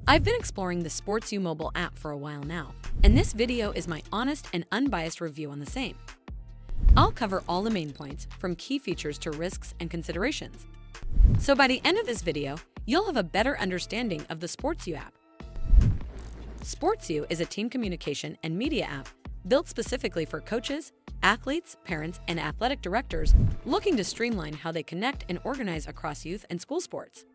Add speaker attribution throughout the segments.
Speaker 1: I've been exploring the sportsYou mobile app for a while now, and this video is my honest and unbiased review on the same. I'll cover all the main points, from key features to risks and considerations. So by the end of this video, you'll have a better understanding of the sportsYou app. sportsYou is a team communication and media app built specifically for coaches, athletes, parents, and athletic directors looking to streamline how they connect and organize across youth and school sports.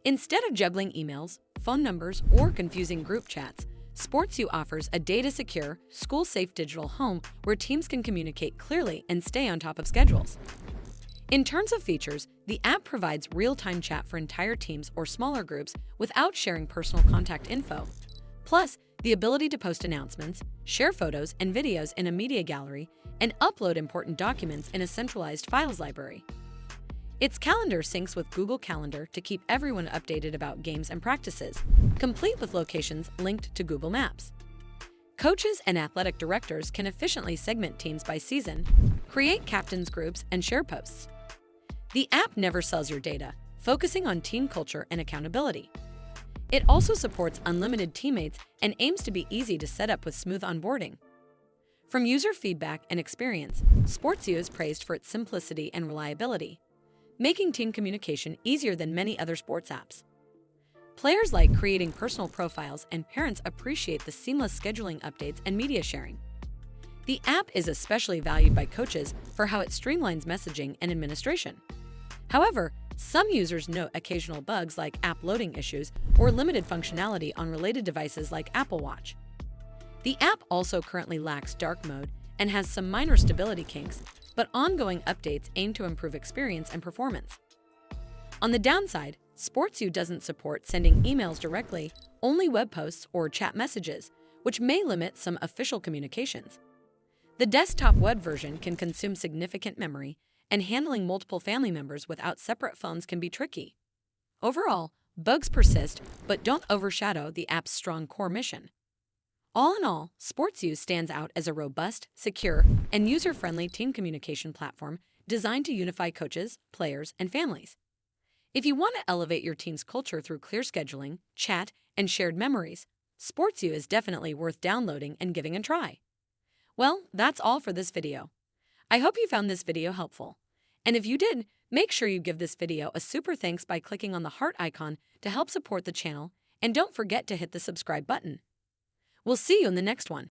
Speaker 1: Instead of juggling emails, phone numbers, or confusing group chats, sportsYou offers a data-secure, school-safe digital home where teams can communicate clearly and stay on top of schedules. In terms of features, the app provides real-time chat for entire teams or smaller groups without sharing personal contact info. Plus, the ability to post announcements, share photos and videos in a media gallery, and upload important documents in a centralized files library. Its calendar syncs with Google Calendar to keep everyone updated about games and practices, complete with locations linked to Google Maps. Coaches and athletic directors can efficiently segment teams by season, create captains groups, and share posts. The app never sells your data, focusing on team culture and accountability. It also supports unlimited teammates and aims to be easy to set up with smooth onboarding. From user feedback and experience, sportsYou is praised for its simplicity and reliability, making team communication easier than many other sports apps. Players like creating personal profiles, and parents appreciate the seamless scheduling updates and media sharing. The app is especially valued by coaches for how it streamlines messaging and administration. However, some users note occasional bugs like app loading issues or limited functionality on related devices like Apple Watch. The app also currently lacks dark mode and has some minor stability kinks, but ongoing updates aim to improve experience and performance. On the downside, sportsYou doesn't support sending emails directly, only web posts or chat messages, which may limit some official communications. The desktop web version can consume significant memory, and handling multiple family members without separate phones can be tricky. Overall, bugs persist, but don't overshadow the app's strong core mission. All in all, sportsYou stands out as a robust, secure, and user-friendly team communication platform designed to unify coaches, players, and families. If you want to elevate your team's culture through clear scheduling, chat, and shared memories, sportsYou is definitely worth downloading and giving a try. Well, that's all for this video. I hope you found this video helpful. And if you did, make sure you give this video a super thanks by clicking on the heart icon to help support the channel, and don't forget to hit the subscribe button. We'll see you in the next one.